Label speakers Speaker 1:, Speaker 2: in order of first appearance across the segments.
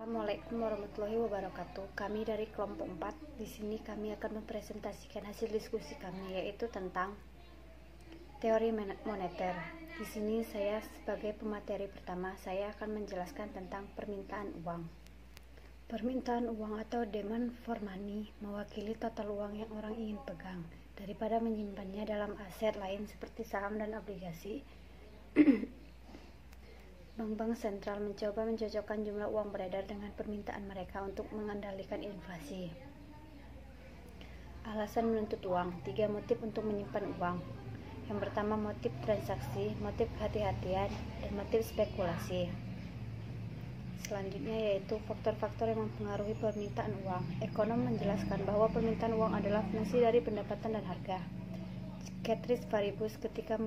Speaker 1: Assalamualaikum warahmatullahi wabarakatuh. Kami dari kelompok 4. Di sini kami akan mempresentasikan hasil diskusi kami, yaitu tentang teori moneter. Di sini saya sebagai pemateri pertama, saya akan menjelaskan tentang permintaan uang. Permintaan uang atau demand for money mewakili total uang yang orang ingin pegang daripada menyimpannya dalam aset lain seperti saham dan obligasi. Bank-bank sentral mencoba mencocokkan jumlah uang beredar dengan permintaan mereka untuk mengendalikan inflasi. Alasan menuntut uang, 3 motif untuk menyimpan uang. Yang pertama, motif transaksi, motif kehati-hatian, dan motif spekulasi. Selanjutnya yaitu faktor-faktor yang mempengaruhi permintaan uang. Ekonom menjelaskan bahwa permintaan uang adalah fungsi dari pendapatan dan harga. Ceteris paribus, ketika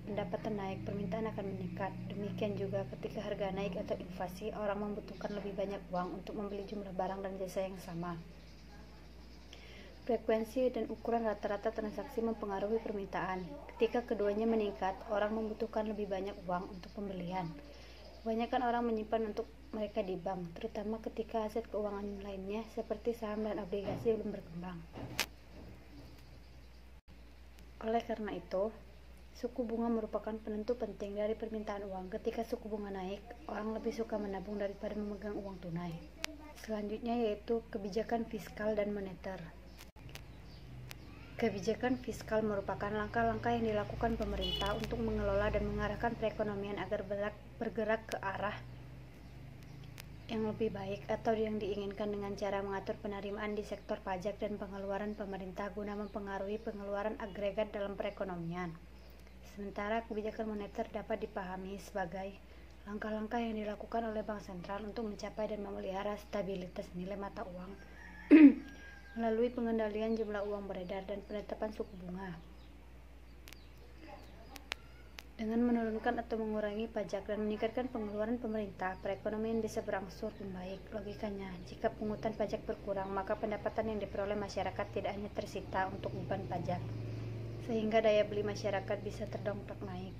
Speaker 1: pendapatan naik, permintaan akan meningkat. Demikian juga ketika harga naik atau inflasi, orang membutuhkan lebih banyak uang untuk membeli jumlah barang dan jasa yang sama. Frekuensi dan ukuran rata-rata transaksi mempengaruhi permintaan. Ketika keduanya meningkat, orang membutuhkan lebih banyak uang untuk pembelian. Kebanyakan orang menyimpan untuk mereka di bank, terutama ketika aset keuangan lainnya seperti saham dan obligasi belum berkembang. Oleh karena itu, suku bunga merupakan penentu penting dari permintaan uang. Ketika suku bunga naik, orang lebih suka menabung daripada memegang uang tunai. Selanjutnya yaitu kebijakan fiskal dan moneter. Kebijakan fiskal merupakan langkah-langkah yang dilakukan pemerintah untuk mengelola dan mengarahkan perekonomian agar bergerak ke arah yang lebih baik atau yang diinginkan dengan cara mengatur penerimaan di sektor pajak dan pengeluaran pemerintah guna mempengaruhi pengeluaran agregat dalam perekonomian. Sementara kebijakan moneter dapat dipahami sebagai langkah-langkah yang dilakukan oleh bank sentral untuk mencapai dan memelihara stabilitas nilai mata uang melalui pengendalian jumlah uang beredar dan penetapan suku bunga. Dengan menurunkan atau mengurangi pajak dan meningkatkan pengeluaran pemerintah, perekonomian bisa berangsur membaik. Logikanya, jika pungutan pajak berkurang, maka pendapatan yang diperoleh masyarakat tidak hanya tersita untuk beban pajak, sehingga daya beli masyarakat bisa terdongkrak naik.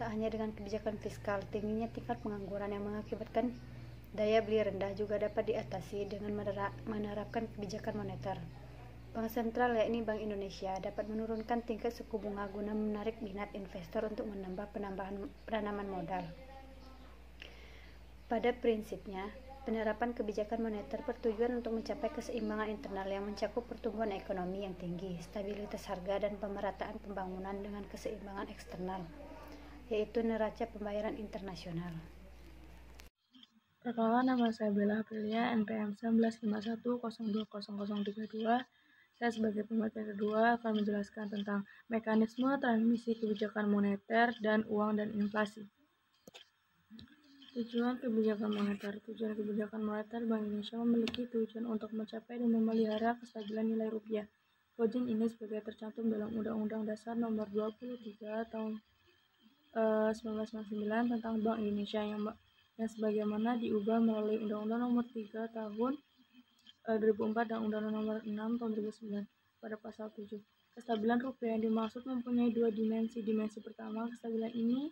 Speaker 1: Tak hanya dengan kebijakan fiskal, tingginya tingkat pengangguran yang mengakibatkan daya beli rendah juga dapat diatasi dengan menerapkan kebijakan moneter. Bank sentral, yakni Bank Indonesia, dapat menurunkan tingkat suku bunga guna menarik minat investor untuk menambah penanaman modal. Pada prinsipnya, penerapan kebijakan moneter bertujuan untuk mencapai keseimbangan internal yang mencakup pertumbuhan ekonomi yang tinggi, stabilitas harga, dan pemerataan pembangunan dengan keseimbangan eksternal, yaitu neraca pembayaran internasional.
Speaker 2: Perkenalkan, nama saya Bella Aprilia, NPM 1951020032. Saya sebagai pemateri kedua akan menjelaskan tentang mekanisme transmisi kebijakan moneter dan uang dan inflasi. Tujuan kebijakan moneter. Tujuan kebijakan moneter, Bank Indonesia memiliki tujuan untuk mencapai dan memelihara kestabilan nilai rupiah. Tujuan ini sebagai tercantum dalam Undang-Undang Dasar Nomor 23 Tahun 1999 tentang Bank Indonesia yang sebagaimana diubah melalui Undang-Undang Nomor 3 Tahun 2004 dan Undang-Undang Nomor 6 Tahun 2009 pada pasal 7. Kestabilan rupiah yang dimaksud mempunyai dua dimensi. Dimensi pertama, kestabilan ini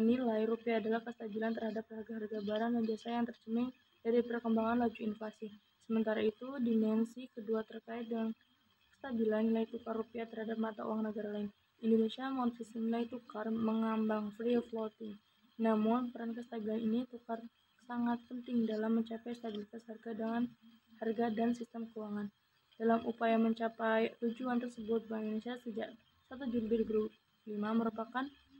Speaker 2: nilai rupiah adalah kestabilan terhadap harga-harga barang dan jasa yang tercermin dari perkembangan laju inflasi. Sementara itu, dimensi kedua terkait dengan kestabilan nilai tukar rupiah terhadap mata uang negara lain. Indonesia memiliki sistem nilai tukar mengambang free floating. Namun, peran kestabilan ini tukar sangat penting dalam mencapai stabilitas harga dan sistem keuangan. Dalam upaya mencapai tujuan tersebut, Bank Indonesia sejak 1 Juli 2005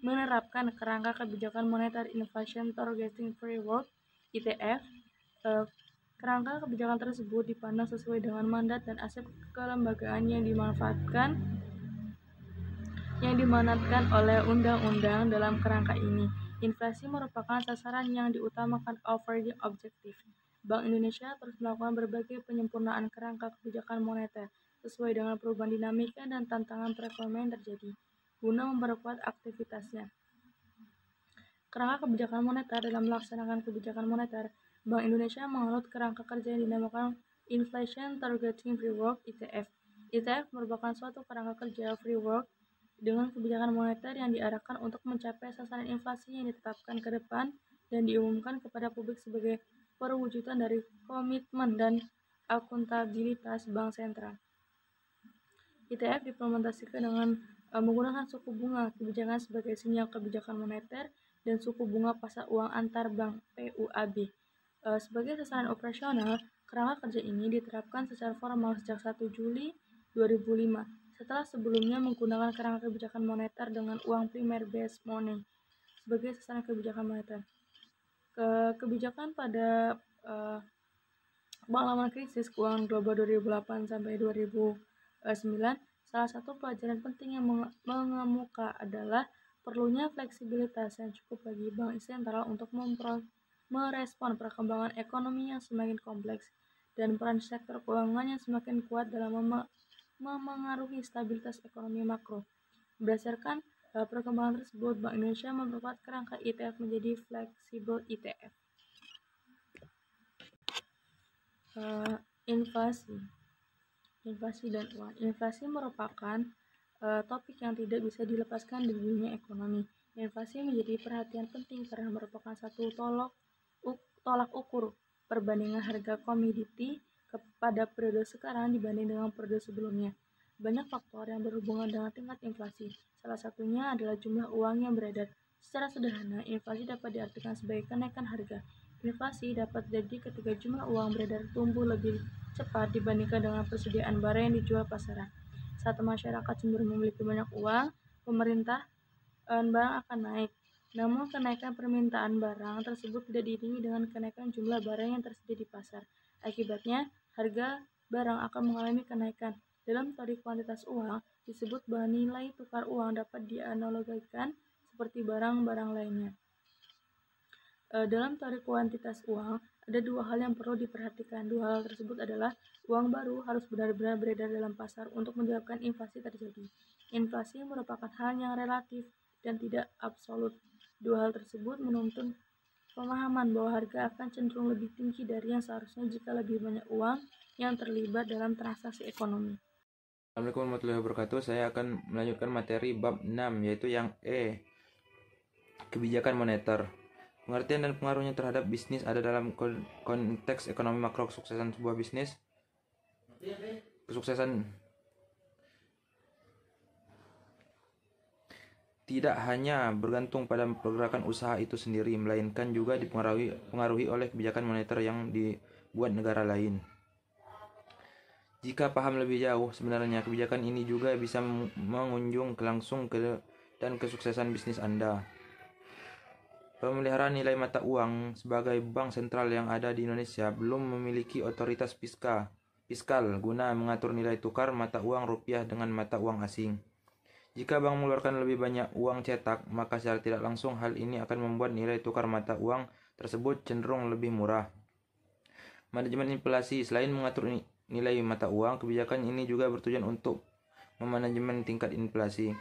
Speaker 2: menerapkan kerangka kebijakan moneter Inflation Targeting Framework (ITF). Kerangka kebijakan tersebut dipandang sesuai dengan mandat dan aset kelembagaan yang dimanatkan oleh undang-undang. Dalam kerangka ini, inflasi merupakan sasaran yang diutamakan overriding objektif. Bank Indonesia terus melakukan berbagai penyempurnaan kerangka kebijakan moneter sesuai dengan perubahan dinamika dan tantangan perekonomian yang terjadi, guna memperkuat aktivitasnya. Kerangka kebijakan moneter. Dalam melaksanakan kebijakan moneter, Bank Indonesia menganut kerangka kerja yang dinamakan Inflation Targeting Framework (ITF). ITF merupakan suatu kerangka kerja framework dengan kebijakan moneter yang diarahkan untuk mencapai sasaran inflasi yang ditetapkan ke depan dan diumumkan kepada publik sebagai perwujudan dari komitmen dan akuntabilitas bank sentral. ITF diimplementasikan dengan menggunakan suku bunga kebijakan sebagai sinyal kebijakan moneter dan suku bunga pasar uang antar bank (PUAB). Sebagai sasaran operasional, kerangka kerja ini diterapkan secara formal sejak 1 Juli 2005, setelah sebelumnya menggunakan kerangka kebijakan moneter dengan uang primer base money sebagai sasaran kebijakan moneter. Kebijakan pada pengalaman krisis keuangan global 2008 sampai 2009, salah satu pelajaran penting yang mengemuka adalah perlunya fleksibilitas yang cukup bagi bank sentral untuk merespon perkembangan ekonomi yang semakin kompleks dan peran sektor keuangan yang semakin kuat dalam memengaruhi stabilitas ekonomi makro. Berdasarkan perkembangan tersebut, Bank Indonesia memperkuat kerangka ITF menjadi fleksibel ITF. Inflasi dan uang. Inflasi merupakan topik yang tidak bisa dilepaskan dari dunia ekonomi. Inflasi menjadi perhatian penting karena merupakan satu tolak ukur perbandingan harga komoditi pada periode sekarang dibanding dengan periode sebelumnya. Banyak faktor yang berhubungan dengan tingkat inflasi. Salah satunya adalah jumlah uang yang beredar. Secara sederhana, inflasi dapat diartikan sebagai kenaikan harga. Inflasi dapat terjadi ketika jumlah uang beredar tumbuh lebih cepat dibandingkan dengan persediaan barang yang dijual pasaran. Saat masyarakat cenderung memiliki banyak uang, pemerintah barang akan naik. Namun kenaikan permintaan barang tersebut tidak diiringi dengan kenaikan jumlah barang yang tersedia di pasar. Akibatnya, harga barang akan mengalami kenaikan. Dalam teori kuantitas uang, disebut bahwa nilai tukar uang dapat dianalogikan seperti barang-barang lainnya. Dalam teori kuantitas uang, ada dua hal yang perlu diperhatikan. Dua hal tersebut adalah uang baru harus benar-benar beredar dalam pasar untuk menyebabkan inflasi terjadi. Inflasi merupakan hal yang relatif dan tidak absolut. Dua hal tersebut menuntut pemahaman bahwa harga akan cenderung lebih tinggi dari yang seharusnya jika lebih banyak uang yang terlibat dalam transaksi ekonomi.
Speaker 3: Assalamualaikum warahmatullahi wabarakatuh. Saya akan melanjutkan materi bab 6, yaitu yang E, kebijakan moneter. Pengertian dan pengaruhnya terhadap bisnis ada dalam konteks ekonomi makro. Kesuksesan sebuah bisnis tidak hanya bergantung pada pergerakan usaha itu sendiri, melainkan juga dipengaruhi oleh kebijakan moneter yang dibuat negara lain. Jika paham lebih jauh, sebenarnya kebijakan ini juga bisa mengunjung langsung dan kesuksesan bisnis Anda. Pemeliharaan nilai mata uang sebagai bank sentral yang ada di Indonesia belum memiliki otoritas fiskal guna mengatur nilai tukar mata uang rupiah dengan mata uang asing. Jika bank mengeluarkan lebih banyak uang cetak, maka secara tidak langsung hal ini akan membuat nilai tukar mata uang tersebut cenderung lebih murah. Manajemen inflasi. Selain mengatur nilai mata uang, kebijakan ini juga bertujuan untuk memanajemen tingkat inflasi.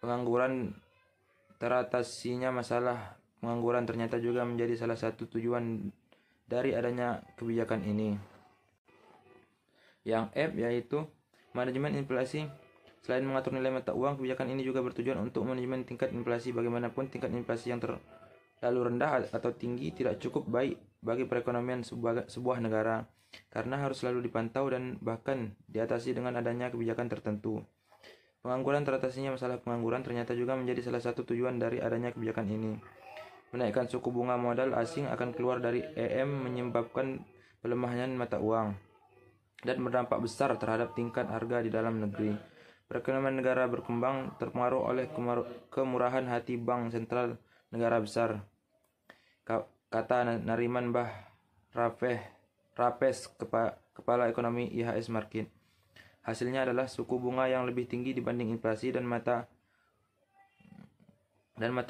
Speaker 3: Pengangguran. Teratasinya masalah pengangguran ternyata juga menjadi salah satu tujuan dari adanya kebijakan ini. Yang F, yaitu manajemen inflasi. Selain mengatur nilai mata uang, kebijakan ini juga bertujuan untuk manajemen tingkat inflasi. Bagaimanapun, tingkat inflasi yang terlalu rendah atau tinggi tidak cukup baik bagi perekonomian sebuah negara, karena harus selalu dipantau dan bahkan diatasi dengan adanya kebijakan tertentu. Pengangguran. Teratasinya masalah pengangguran ternyata juga menjadi salah satu tujuan dari adanya kebijakan ini. Menaikkan suku bunga modal asing akan keluar dari EM menyebabkan pelemahan mata uang dan berdampak besar terhadap tingkat harga di dalam negeri. Perekonomian negara berkembang terpengaruh oleh kemurahan hati bank sentral negara besar, kata Nariman Bah Rapes, kepala ekonomi IHS Markit. Hasilnya adalah suku bunga yang lebih tinggi dibanding inflasi dan mata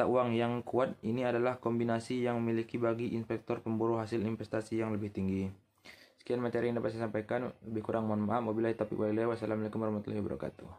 Speaker 3: uang yang kuat. Ini adalah kombinasi yang memiliki bagi inspektor pemburu hasil investasi yang lebih tinggi. Sekian materi yang dapat saya sampaikan. Lebih kurang mohon maaf. Wabillahi taufiq wal hidayah. Wassalamualaikum warahmatullahi wabarakatuh.